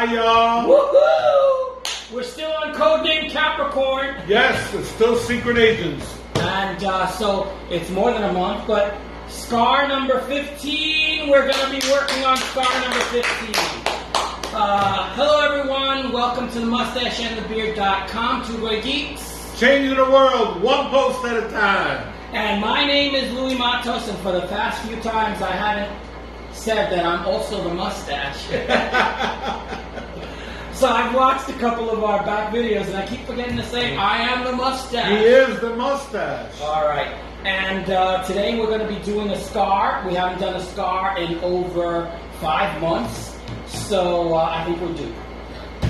Hi, y'all. Woohoo! We're still on Codename Capricorn. Yes, it's still secret agents. And so it's more than a month, but scar number 15, we're going to be working on scar number 15. Hello, everyone. Welcome to the MustacheAndTheBeard.com, Two Great Geeks. Changing the world one post at a time. And my name is Louis Matos, and for the past few times I haven't said that I'm also the Mustache. So I've watched a couple of our back videos, and I keep forgetting to say I am the Mustache. He is the Mustache. All right. And today we're going to be doing a scar. We haven't done a scar in over 5 months, so I think we're due.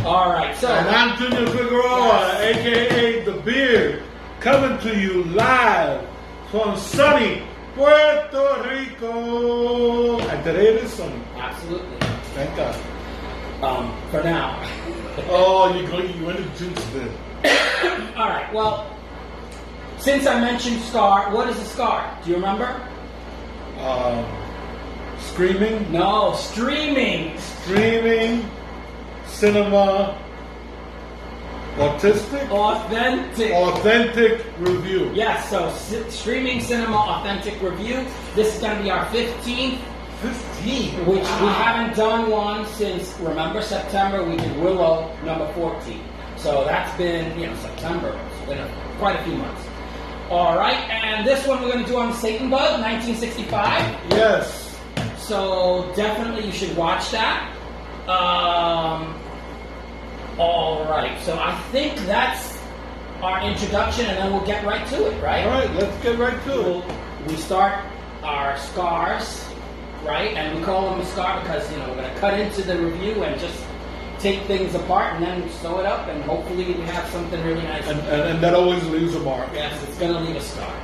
All right. So and I'm Junior Figueroa, a.k.a. The Beard, coming to you live from sunny Puerto Rico. And today it is sunny. Absolutely. Thank God. For now. Oh, you went to jinx it. All right. Well, since I mentioned scar, what is a scar? Do you remember? Screaming. No, streaming. Streaming. Cinema. Autistic. Authentic review. Yes. So streaming cinema authentic review. This is going to be our 15th. 15. Which we haven't done one since, remember, September. We did Willow number 14. So that's been, September. It's been quite a few months. All right, and this one we're going to do on Satan Bug, 1965. Yes. So definitely you should watch that. All right, so I think that's our introduction, and then we'll get right to it, right? All right, let's get right to it. We start our scars, right? And we call them a scar because, we're going to cut into the review and just take things apart and then sew it up, and hopefully we have something really nice. And that always leaves a mark. Yes, it's going to leave a scar.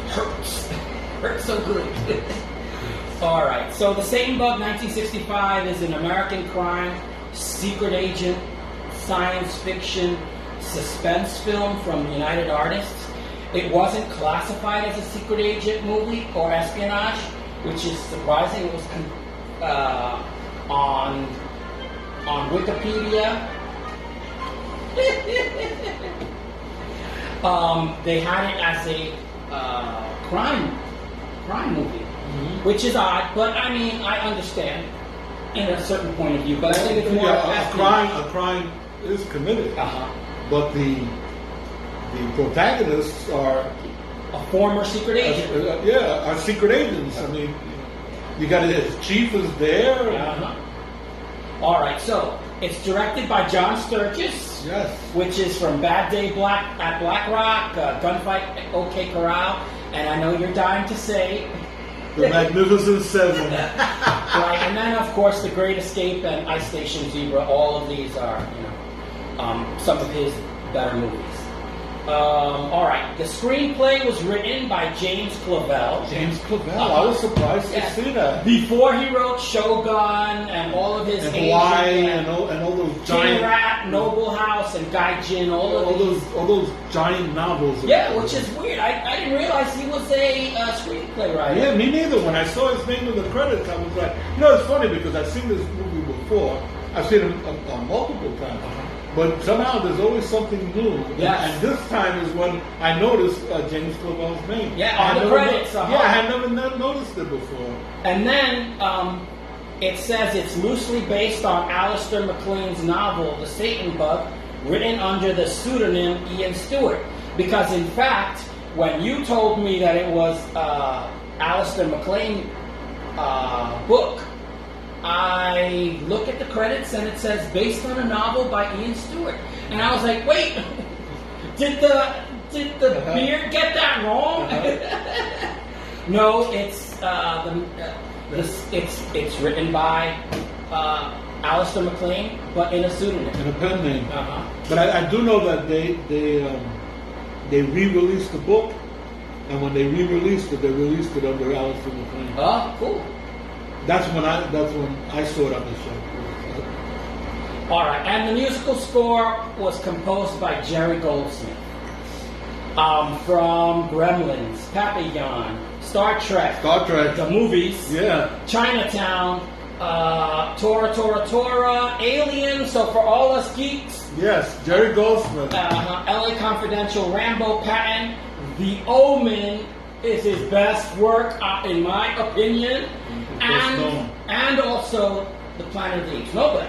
It hurts. Hurts so good. All right, so The Satan Bug, 1965, is an American crime, secret agent, science fiction, suspense film from United Artists. It wasn't classified as a secret agent movie or espionage, which is surprising. It was on Wikipedia. They had it as a crime movie, which is odd, but I understand in a certain point of view. But I think it's more a crime is committed, but the protagonists are a former secret agent. Are secret agents. You got his chief is there. All right, so it's directed by John Sturges. Yes. Which is from Bad Day at Black Rock, Gunfight at OK Corral, and I know you're dying to say The Magnificent Seven. Right, and then of course The Great Escape and Ice Station Zebra. All of these are, some of his better movies. All right, the screenplay was written by James Clavell. James Clavell. I was surprised to see that. Before he wrote Shogun and all of his and Hawaii and all those giant Rat, Noble House, and Gaijin, all those giant novels. Yeah, which is weird. I didn't realize he was a screenplay writer. Yeah, me neither. When I saw his name in the credits, I was like, it's funny because I've seen this movie before. I've seen it multiple times. But somehow there's always something new. Yes. And this time is when I noticed James Clavell's name. Yeah, on the credits. I had never noticed it before. And then it says it's loosely based on Alistair MacLean's novel, The Satan Bug, written under the pseudonym Ian Stewart. Because in fact, when you told me that it was Alistair MacLean book, I look at the credits and it says based on a novel by Ian Stewart, and I was like, wait, did the Beard get that wrong? No, it's it's written by Alistair MacLean, but in a pseudonym, in a pen name. But I do know that they re-released the book, and when they re-released it, they released it under Alistair MacLean. Oh, cool. That's when I saw it on the show. All right, and the musical score was composed by Jerry Goldsmith. From Gremlins, Papillon, Star Trek, the movies, yeah, Chinatown, Tora, Alien. So for all us geeks, Yes, Jerry Goldsmith. LA Confidential, Rambo, Patton, The Omen is his best work, in my opinion, and also the Planet of the Apes. No, but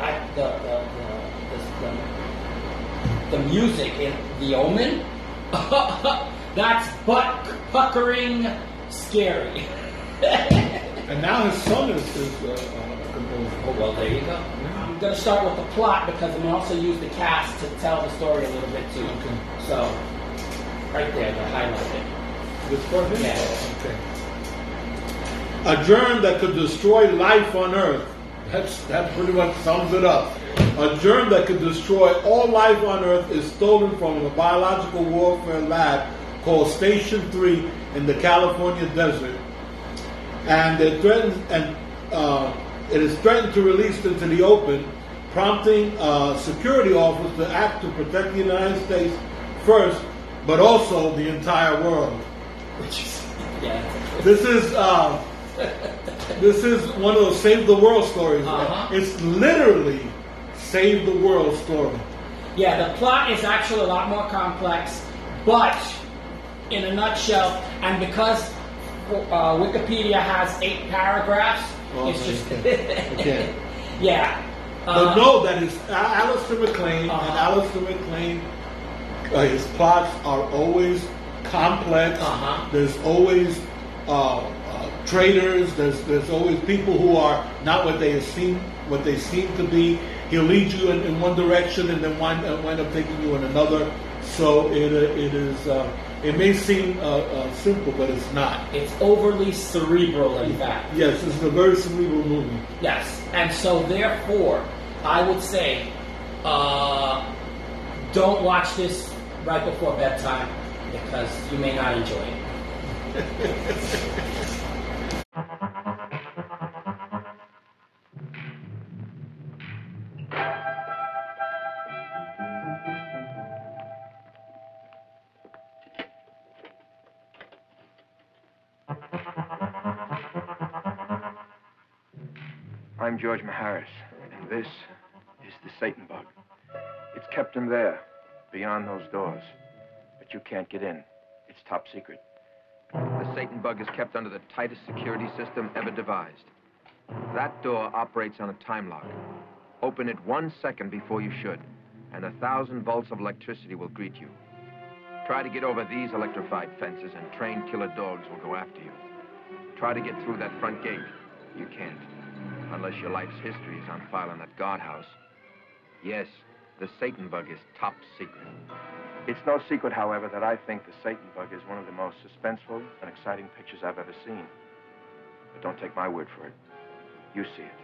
the music in The Omen, that's butt puckering, scary. And now his son is composer. Oh, well, there you go. I'm going to start with the plot because I'm also use the cast to tell the story a little bit too. Okay. So, right there, the highlight. This part here? Yeah. Okay. A germ that could destroy life on Earth. That pretty much sums it up. A germ that could destroy all life on Earth is stolen from a biological warfare lab called Station 3 in the California desert. And it is threatened to release into the open, prompting security officers to act to protect the United States first, but also the entire world. This is one of those save the world stories. It's literally save the world story. Yeah, the plot is actually a lot more complex, but in a nutshell, and because Wikipedia has 8 paragraphs, it's just okay. Yeah. But know that it's Alistair McLean, and Alistair McLean, his plots are always complex. There's always traitors. There's always people who are not what they seem to be. He'll lead you in one direction and then wind up taking you in another. So it may seem simple, but it's not. It's overly cerebral, in fact. Yes, it's a very cerebral movie. Yes, and so therefore, I would say, don't watch this right before bedtime because you may not enjoy it. I'm George Maharis, and this is the Satan bug. It's kept in there, beyond those doors. But you can't get in. It's top secret. The Satan bug is kept under the tightest security system ever devised. That door operates on a time lock. Open it 1 second before you should, and 1,000 volts of electricity will greet you. Try to get over these electrified fences, and trained killer dogs will go after you. Try to get through that front gate. You can't. Unless your life's history is on file in that guardhouse. Yes, the Satan bug is top secret. It's no secret, however, that I think the Satan bug is one of the most suspenseful and exciting pictures I've ever seen. But don't take my word for it. You see it.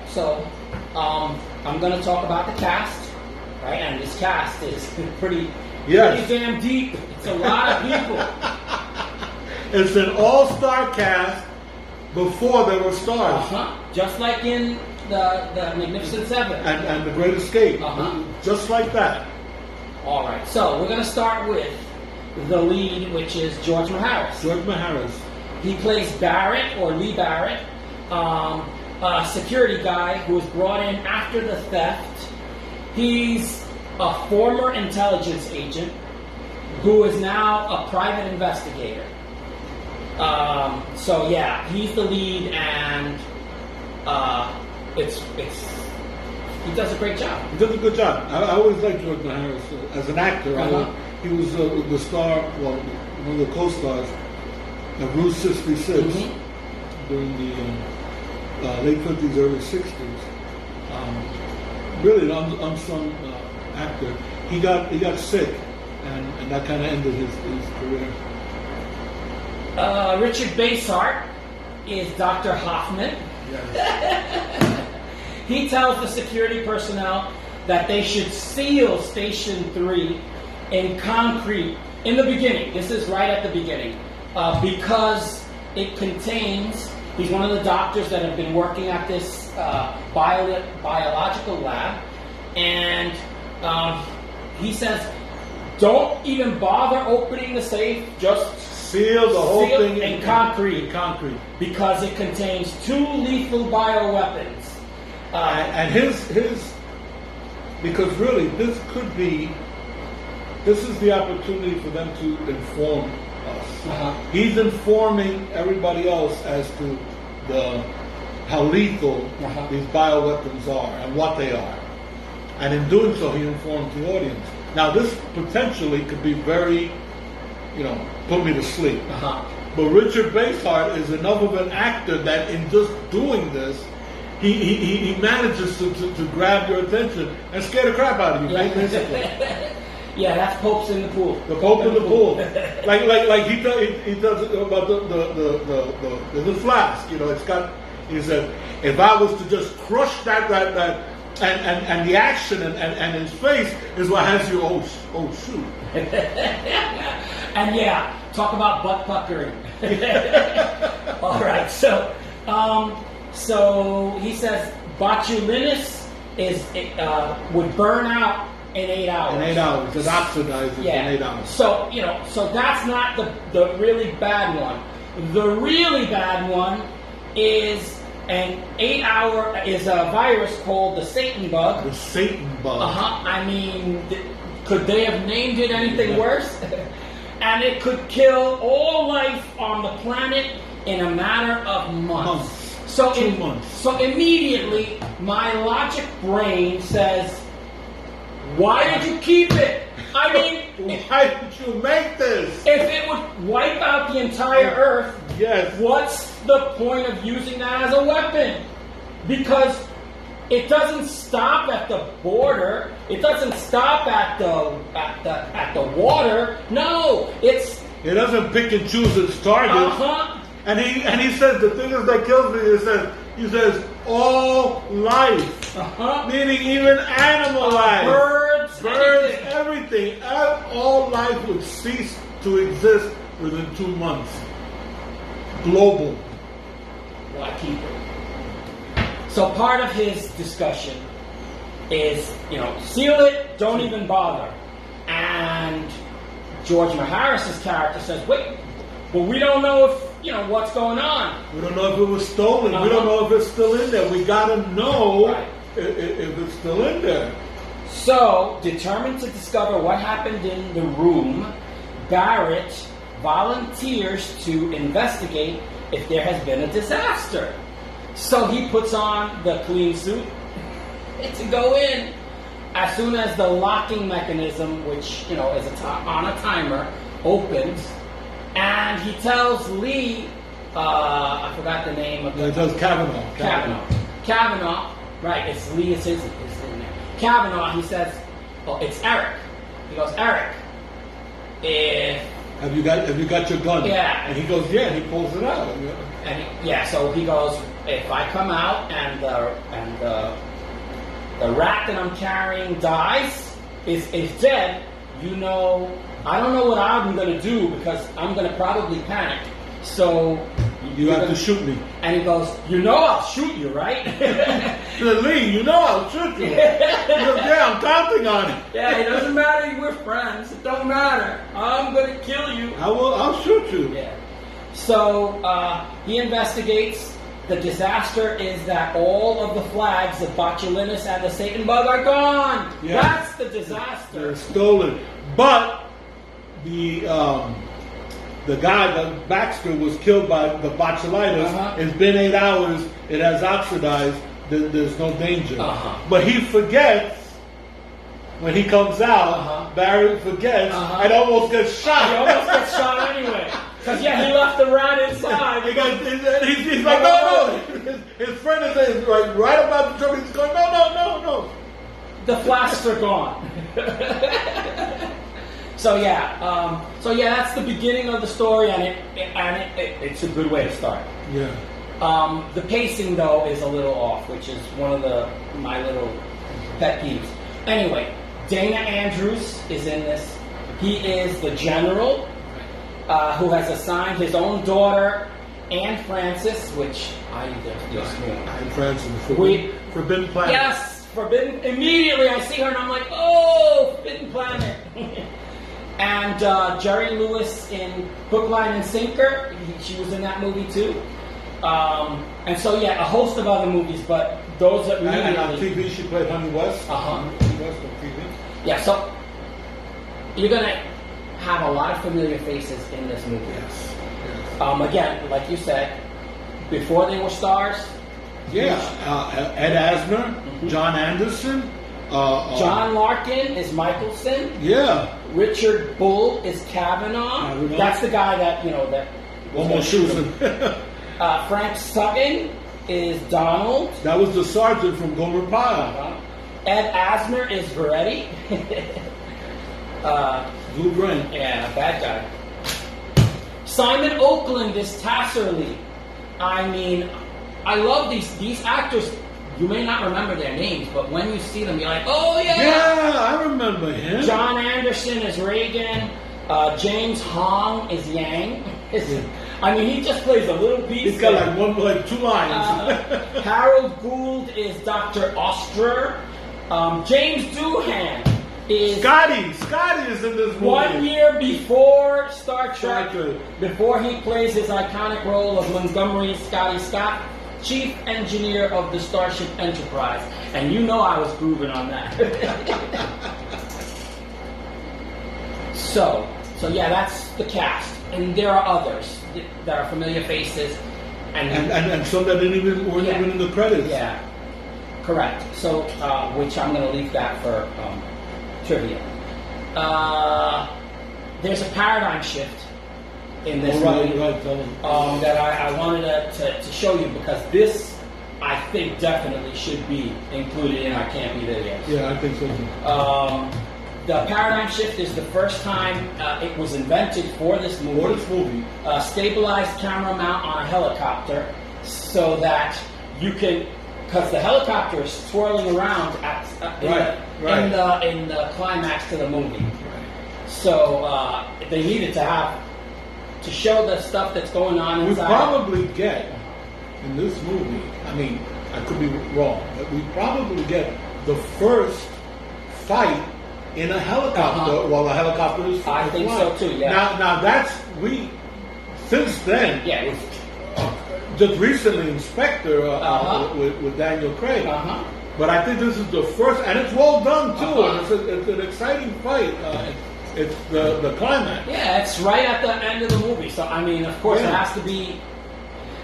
So, I'm going to talk about the cast, right? And this cast is pretty damn deep. It's a lot of people. It's an all-star cast before there were stars. Just like in the Magnificent Seven. And The Great Escape. Just like that. All right. So, we're going to start with the lead, which is George Maharis. George Maharis. He plays Barrett, or Lee Barrett. A security guy who was brought in after the theft. He's a former intelligence agent who is now a private investigator. So yeah, he's the lead, and it's he does a great job. He does a good job. I always liked George Harris as an actor. He was the star, well, one of the co-stars of Route 66 during the late 50s, early 60s. Really an unsung actor. He got sick, and that kind of ended his career. Richard Basehart is Dr. Hoffman. Yes. He tells the security personnel that they should seal Station 3 in concrete in the beginning. This is right at the beginning. Because it contains, he's one of the doctors that have been working at this biological lab, and he says, don't even bother opening the safe, just seal the whole thing in concrete. Because it contains 2 lethal bioweapons. And his because really this is the opportunity for them to inform us. He's informing everybody else as to how lethal these bioweapons are and what they are. And in doing so, he informs the audience. Now, this potentially could be very, put me to sleep. But Richard Basehart is enough of an actor that in just doing this, he manages to grab your attention and scare the crap out of you, basically. Yeah, that's Pope's in the pool. The Pope in the pool. like he does it about the flask. It's got. He said, if I was to just crush that and the action and his face is what has you. Oh shoot. And yeah, talk about butt puckering. All right, so he says botulinus would burn out in 8 hours. In 8 hours, it oxidizes in 8 hours. So so that's not the really bad one. The really bad one is an 8-hour is a virus called the Satan bug. The Satan bug. I mean, could they have named it anything worse? And it could kill all life on the planet in a matter of months. So 2 months. So immediately, my logic brain says, why did you keep it? I mean, why did you make this? If it would wipe out the entire Earth, yes. What's the point of using that as a weapon? Because it doesn't stop at the border. It doesn't stop at the water. No, it doesn't pick and choose its targets. And he says the thing is that kills me. He says all life, meaning even animal life, birds, everything. All life would cease to exist within 2 months. Global. Why keep it? So part of his discussion is, seal it, don't even bother. And George Maharis's character says, wait, but we don't know if, what's going on. We don't know if it was stolen. We don't know if it's still in there. We got to know if it's still in there. So, determined to discover what happened in the room, Barrett volunteers to investigate if there has been a disaster. So he puts on the clean suit to go in. As soon as the locking mechanism, which is on a timer, opens, and he tells Lee, I forgot the name of it tells Kavanaugh, right? It's Lee. It's in there. Kavanaugh. He says, it's Eric. He goes, Eric, Have you got your gun? Yeah. And he goes, yeah. And he pulls it out. So he goes, if I come out and the rat that I'm carrying dies, is dead, I don't know what I'm going to do because I'm going to probably panic. So you have to shoot me. And he goes, I'll shoot you, right? Lee, I'll shoot you. He goes, yeah, I'm counting on it. Yeah, it doesn't matter. We're friends. It don't matter. I'm going to kill you. I'll shoot you. Yeah. So he investigates. The disaster is that all of the flags, the botulinus and the Satan bug, are gone. Yeah. That's the disaster. They're stolen. But the the guy, the Baxter, was killed by the botulitis. It's been 8 hours. It has oxidized. There's no danger. But he forgets when he comes out. Barry forgets and almost gets shot. He almost gets shot anyway. Because he left the rat inside. Because he's like, no. His friend is right about the truck. He's going, no. The flasks are gone. So that's the beginning of the story, and it's a good way to start. Yeah. The pacing though is a little off, which is one of my little pet peeves. Anyway, Dana Andrews is in this. He is the general who has assigned his own daughter, Anne Francis, which I just knew. Anne Francis, Forbidden Planet. Yes, Forbidden. Immediately I see her and I'm like, oh, Forbidden Planet. And Jerry Lewis in Hook, Line, and Sinker. She was in that movie too. And so a host of other movies, but those that immediately. And on TV, she played Honey West. Honey West on TV. Yeah, so you're gonna have a lot of familiar faces in this movie. Yes. Again, like you said, before they were stars. Yeah, Ed Asner, John Anderson. John Larkin is Michelson. Yeah. Richard Bull is Kavanaugh. That's the guy that almost shoots him. Frank Sutton is Donald. That was the sergeant from Gomer Pyle. Ed Asner is Veretti. Blue Brain. Yeah, bad guy. Simon Oakland is Tasserly. I mean, I love these actors. You may not remember their names, but when you see them, you're like, oh yeah! Yeah, I remember him. John Anderson is Reagan. James Hong is Yang. I mean, he just plays a little piece. He's got like 2 lines. Harold Gould is Dr. Oster. James Doohan is Scotty is in this movie. 1 year before Star Trek, before he plays his iconic role of Montgomery Scotty Scott, Chief Engineer of the Starship Enterprise. And you know I was grooving on that. So that's the cast. And there are others that are familiar faces. And some that weren't even in the credits. Yeah, correct. So, which I'm going to leave that for trivia. There's a paradigm shift in this movie that I wanted to show you, because this, I think, definitely should be included in I Can't Be There Yet. Yeah, I think so too. The paradigm shift is the first time it was invented for this movie. Stabilized camera mount on a helicopter, so that you can, because the helicopter is swirling around in the climax to the movie. So they needed to show the stuff that's going on inside. We probably get in this movie, I mean, I could be wrong, but we probably get the first fight in a helicopter while the helicopter is flying. I think so too, yeah. Now since then, just recently Inspector with Daniel Craig. But I think this is the first, and it's well done too, and it's an exciting fight. It's the climax. Yeah, it's right at the end of the movie. So, I mean, of course, it has to be.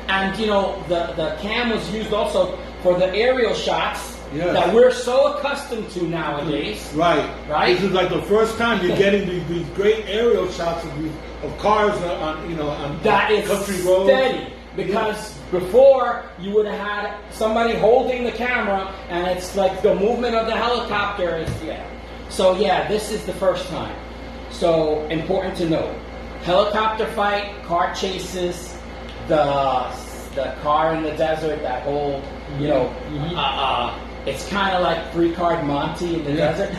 And, the cam was used also for the aerial shots that we're so accustomed to nowadays. Right. This is like the first time you're getting these great aerial shots of cars on that is country roads. Steady. Because before, you would have had somebody holding the camera, and it's like the movement of the helicopter is, So, this is the first time. So, important to note. Helicopter fight, car chases, the car in the desert, that whole, it's kind of like 3-card Monty in the desert.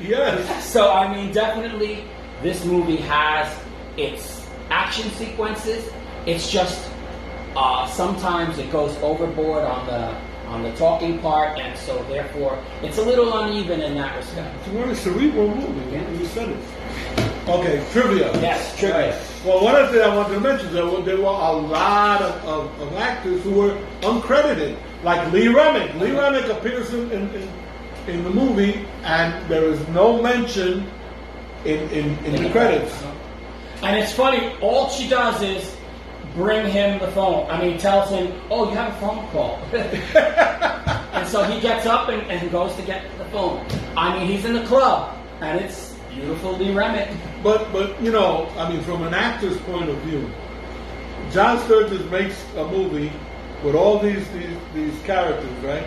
Yes. So, I mean, definitely, this movie has its action sequences. It's just sometimes it goes overboard on the talking part, and so therefore it's a little uneven in that respect. It's a very cerebral movie. You said it. Okay, trivia. Yes, trivia. Right. Well, one other thing I wanted to mention, there were a lot of actors who were uncredited, like Lee Remick. Lee Remick appears in the movie, and there is no mention in the credits. And it's funny, all she does is bring him the phone. I mean, tells him, oh, you have a phone call. And so he gets up and goes to get the phone. I mean, he's in the club, and it's beautifully remit. But you know, I mean, from an actor's point of view, John Sturges makes a movie with all these characters, right?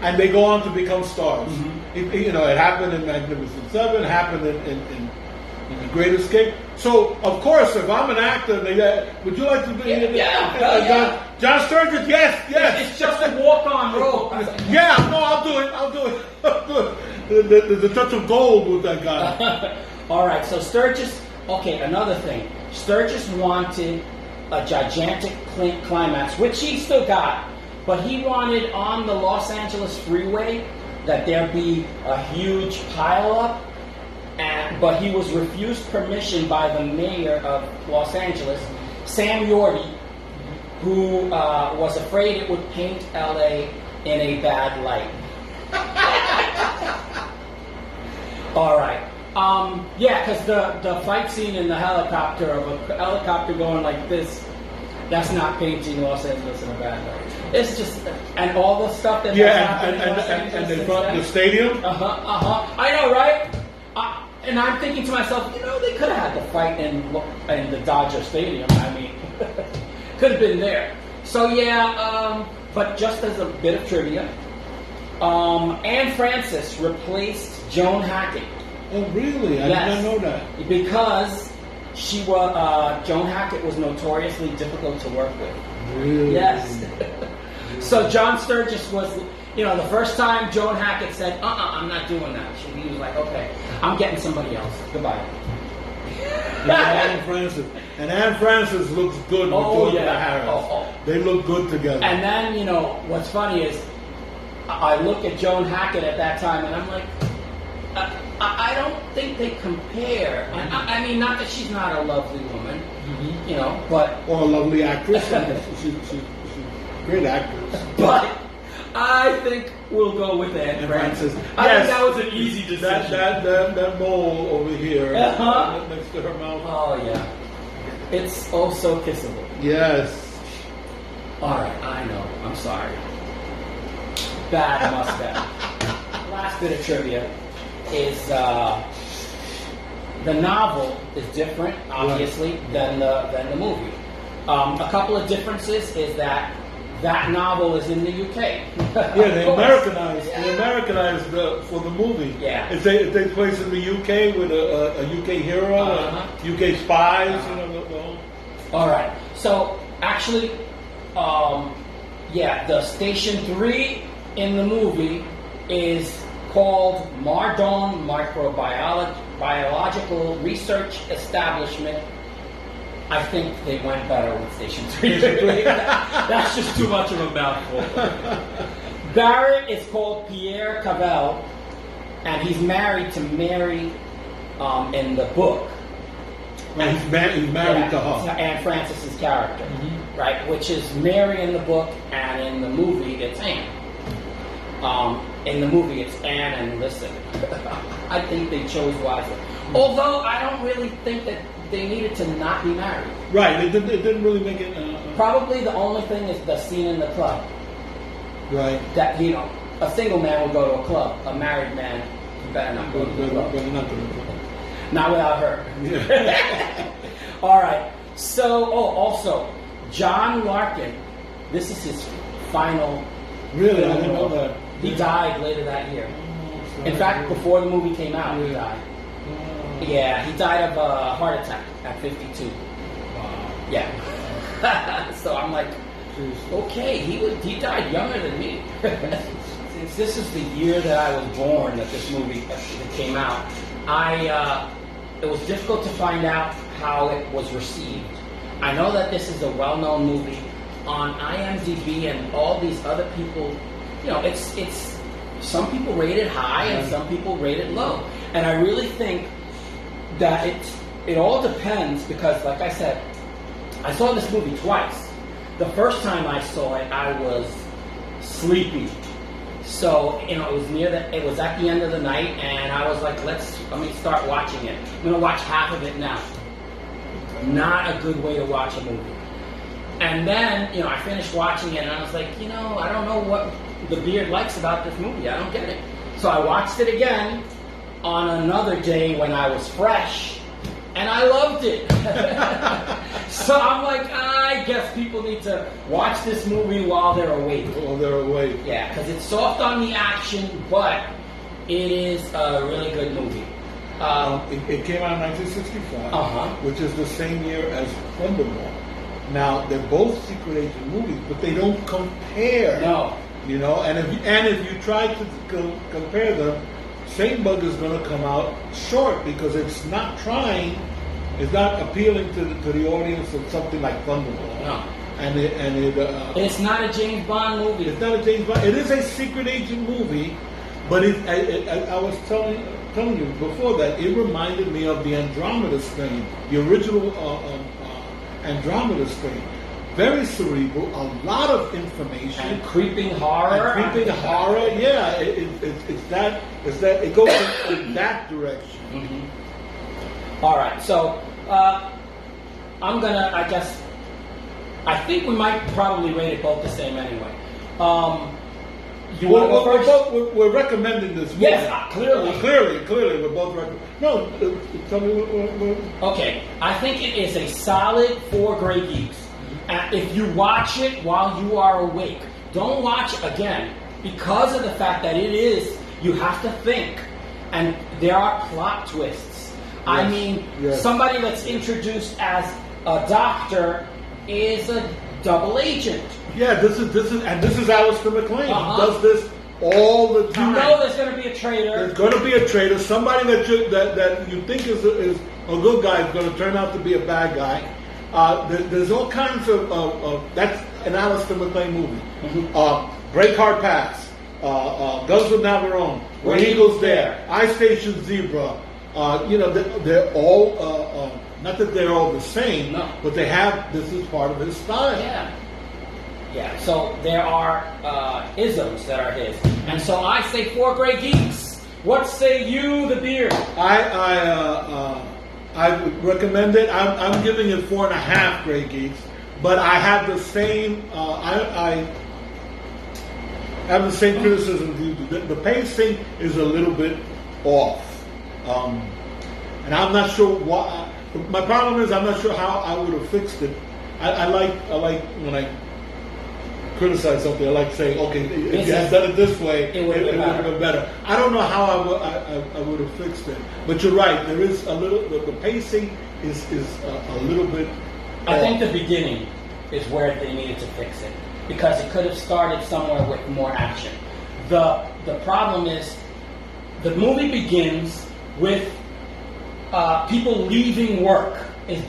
And they go on to become stars. You know, it happened in Magnificent Seven, it happened in The Great Escape. So, of course, if I'm an actor, would you like to be? John Sturges, yes. It's just a walk-on role. Yeah, no, I'll do it. There's a touch of gold with that guy. All right, so Sturges. Okay, another thing. Sturges wanted a gigantic climax, which he still got, but he wanted on the Los Angeles freeway that there be a huge pileup. But he was refused permission by the mayor of Los Angeles, Sam Yorty, who was afraid it would paint LA in a bad light. All right. Yeah, because the fight scene in the helicopter, of a helicopter going like this, that's not painting Los Angeles in a bad light. It's just, and all the stuff that and they brought the stadium. I know, right? And I'm thinking to myself, you know, they could have had the fight in the Dodger Stadium. I mean, could have been there. So yeah, but just as a bit of trivia, Anne Francis replaced Joan Hackett. Oh, really? I did not know that. Because she was Joan Hackett was notoriously difficult to work with. Really? Yes. So John Sturges was, you know, the first time Joan Hackett said, I'm not doing that. He was like, okay, I'm getting somebody else. Goodbye. And Anne Francis looks good with Georgia Harris. They look good together. And then, you know, what's funny is I look at Joan Hackett at that time and I'm like, I don't think they compare. I mean, not that she's not a lovely woman, you know, but... Or a lovely actress. she's a great actress. But I think we'll go with Anne Francis. I think that was an easy decision. That mole over here next to her mouth. Oh, yeah. It's oh so kissable. Yes. All right, I know. I'm sorry. Bad mustache. Last bit of trivia is the novel is different, obviously, than the movie. A couple of differences is that novel is in the UK. Yeah, they Americanized for the movie. Yeah. It takes place in the UK with a UK hero, UK spies, you know. All right. So actually, the Station 3 in the movie is called Mardon Biological Research Establishment. I think they went better with Station 3. That's just too much of a mouthful. Barrett is called Pierre Cavell, and he's married to Mary in the book. And he's married to her. Anne Francis's character, right? Which is Mary in the book, and in the movie it's Anne. In the movie it's Anne and Listen. I think they chose wisely. Although I don't really think that they needed to not be married. Right, it didn't really make it... Probably the only thing is the scene in the club. Right. That, you know, a single man would go to a club. A married man, you better not go to the club. Not without her. Yeah. All right. So, also, John Larkin, this is his final... Really? I didn't know that. He died later that year. In fact, before the movie came out, he died. Yeah, he died of a heart attack at 52. Wow. Yeah. So I'm like, okay, he died younger than me. Since this is the year that I was born, that this movie came out, it was difficult to find out how it was received. I know that this is a well-known movie on IMDb and all these other people. You know, it's some people rate it high and some people rate it low, and I really think that it all depends, because, like I said, I saw this movie twice. The first time I saw it, I was sleepy. So, you know, it was at the end of the night, and I was like, let me start watching it. I'm going to watch half of it now. Not a good way to watch a movie. And then, I finished watching it and I was like, I don't know what the beard likes about this movie. I don't get it. So I watched it again on another day when I was fresh, and I loved it. So I'm like, I guess people need to watch this movie while they're awake. While they're awake. Yeah, because it's soft on the action, but it is a really good movie. It came out in 1965, Uh-huh. which is the same year as Thunderball. Now, they're both secret agent movies, but they don't compare. No. And if you try to compare them, Satan Bug is going to come out short because it's not appealing to the audience of something like Thunderball. No. It's not a James Bond movie. It's not a James Bond. It is a secret agent movie, but I was telling you before that it reminded me of the Andromeda strain, the original Andromeda strain. Very cerebral, a lot of information, and creeping horror. Yeah. It's that. It goes in that direction. Mm-hmm. All right, so I'm gonna. I think we might probably rate it both the same anyway. You want to go first? We're recommending this movie. Yes, clearly. Clearly, we're both recommending. No, tell me what. Okay, I think it is a solid 4 Grey Geeks. If you watch it while you are awake, don't watch it again because of the fact that you have to think, and there are plot twists. Yes. I mean, somebody that's introduced as a doctor is a double agent. Yeah, this is Alistair McLean. Uh-huh. He does this all the time. There's going to be a traitor. There's going to be a traitor. Somebody that you think is a good guy is going to turn out to be a bad guy. There's all kinds of that's an Alistair McLean movie. Mm-hmm. Breakheart Pass, Guns of Navarone, Where Eagles Dare, I Station Zebra. They're all not that they're all the same, no. But this is part of his style. Yeah. So there are isms that are his, and so I say 4 Grey Geeks. What say you, the beard? I would recommend it. I'm giving it 4.5 Grey Geeks, but I have the same. I have the same criticism you do. The pacing is a little bit off, and I'm not sure why. My problem is I'm not sure how I would have fixed it. I like when I criticize something. I like saying, okay, if you had done it this way, it would have been better. I don't know how I would have fixed it. But you're right. There is a little. The pacing is a little bit. I think the beginning is where they needed to fix it because it could have started somewhere with more action. The problem is the movie begins with people leaving work. Is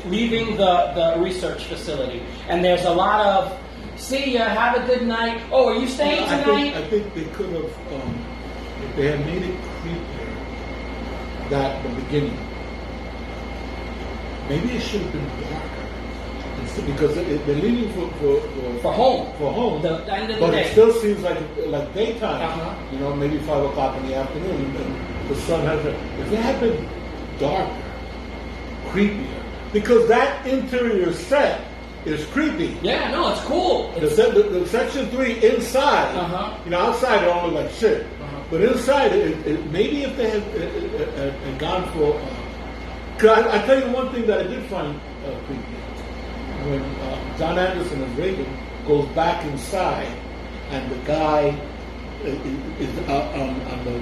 leaving the research facility, and there's a lot of. See ya, have a good night. Oh, are you staying tonight? I think they could have, if they had made it creepier, that the beginning, maybe it should have been darker. Because they're leaving for home. For home. The end of the but day. It still seems like daytime. Uh-huh. Maybe 5 o'clock in the afternoon, and the sun has. If it had been darker, creepier, because that interior set is creepy. Yeah, no, it's cool. The section 3 inside, outside it don't look like shit. But inside, maybe if they had gone for. Cause I tell you one thing that I did find creepy. When John Anderson as Reagan goes back inside, and the guy is on the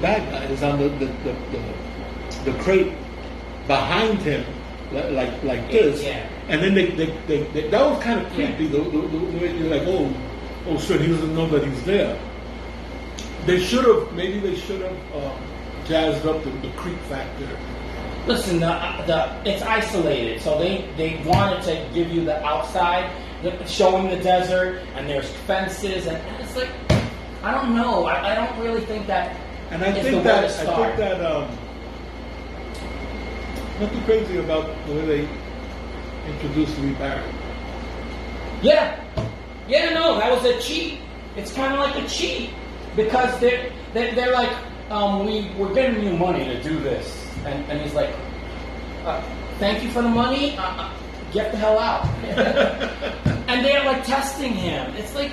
bad guy is on the crate behind him, like this. Yeah. And then they that was kind of creepy. The way you're like, oh shit, he doesn't know that he's there. They should have jazzed up the creep factor. Listen, it's isolated, so they wanted to give you the outside, showing the desert, and there's fences, and it's like, I don't know, I don't really think that. And I think that nothing crazy about the way they introduced Lee Barrett. Yeah, no, that was a cheat. It's kind of like a cheat because they're like, we're giving you money to do this, and he's like, thank you for the money. Get the hell out. And they're like testing him. It's like,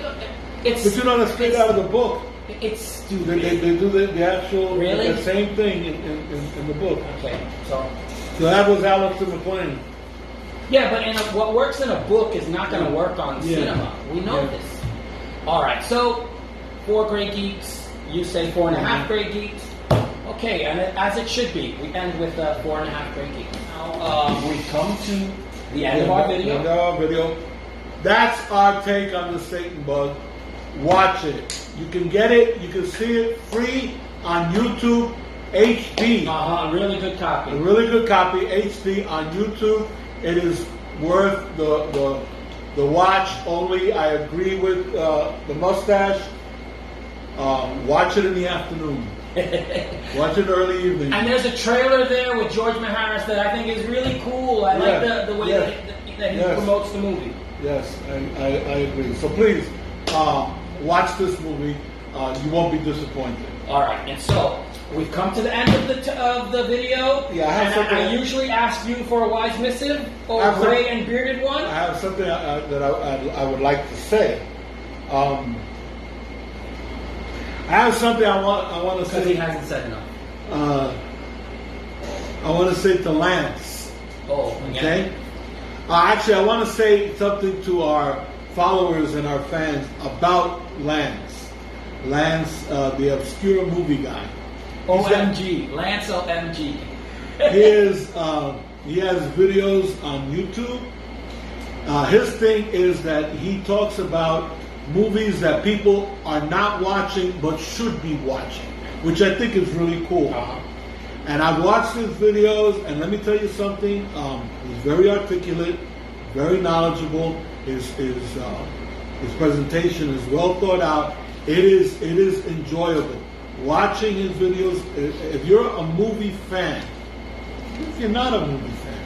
it's. But you know, that's straight out of the book. It's stupid. They do the actual, Really? the same thing in the book. Okay, so. So that was Alistair McLean. Yeah, but what works in a book is not going to work on cinema. We know this. All right, so 4 great geeks. You say 4.5 great geeks. Okay, and as it should be, we end with 4.5 great geeks. Now we've come to the end of our video. End of our video. That's our take on the Satan bug. Watch it. You can get it. You can see it free on YouTube HD. Really good copy. A really good copy HD on YouTube. It is worth the watch. Only I agree with the Mustache. Watch it in the afternoon. Watch it early evening. And there's a trailer there with George Maharis that I think is really cool. I like the way that he promotes the movie. Yes, I agree. So please watch this movie. You won't be disappointed. All right, and so we've come to the end of the video. Yeah, I have something. I usually ask you for a wise missive or a gray and bearded one. I have something that I would like to say. I have something I want to say. Because he hasn't said enough. I want to say to Lance. Oh, again. Okay. Actually, I want to say something to our followers and our fans about Lance. Lance, the obscure movie guy. OMG, Lance OMG. He has videos on YouTube. His thing is that he talks about movies that people are not watching but should be watching, which I think is really cool. And I've watched his videos, and let me tell you something. He's very articulate, very knowledgeable. His presentation is well thought out. It is enjoyable. Watching his videos, if you're a movie fan, if you're not a movie fan,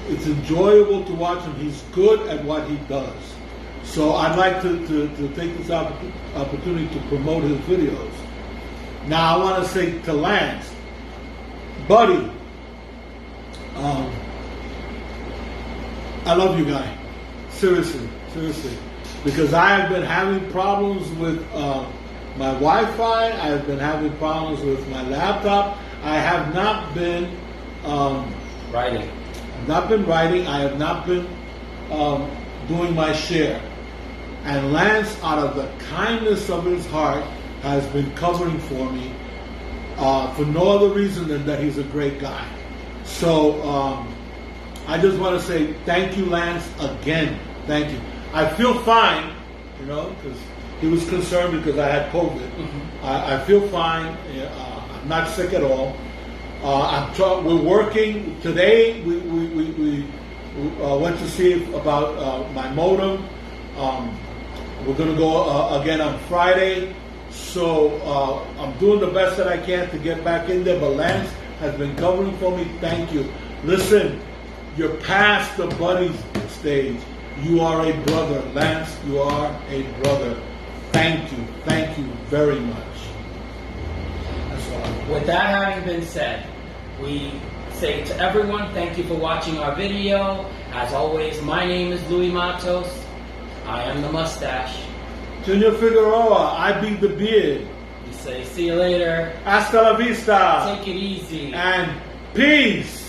it's enjoyable to watch him. He's good at what he does. So I'd like to take this opportunity to promote his videos. Now I want to say to Lance, buddy, I love you, guy. Seriously. Because I have been having problems with my Wi-Fi. I have been having problems with my laptop. I have not been writing. I've not been writing. I have not been doing my share. And Lance, out of the kindness of his heart, has been covering for me for no other reason than that he's a great guy. So I just want to say thank you, Lance, again. Thank you. I feel fine, because he was concerned because I had COVID. Mm-hmm. I feel fine. I'm not sick at all. We're working today. We went to see about my modem. We're going to go again on Friday. So I'm doing the best that I can to get back in there. But Lance has been covering for me. Thank you. Listen, you're past the buddy stage. You are a brother. Lance, you are a brother. Thank you. Thank you very much. That's all. With that having been said, we say to everyone, thank you for watching our video. As always, my name is Louis Matos. I am the Mustache. Junior Figueroa, I be the beard. We say, see you later. Hasta la vista. Take it easy. And peace.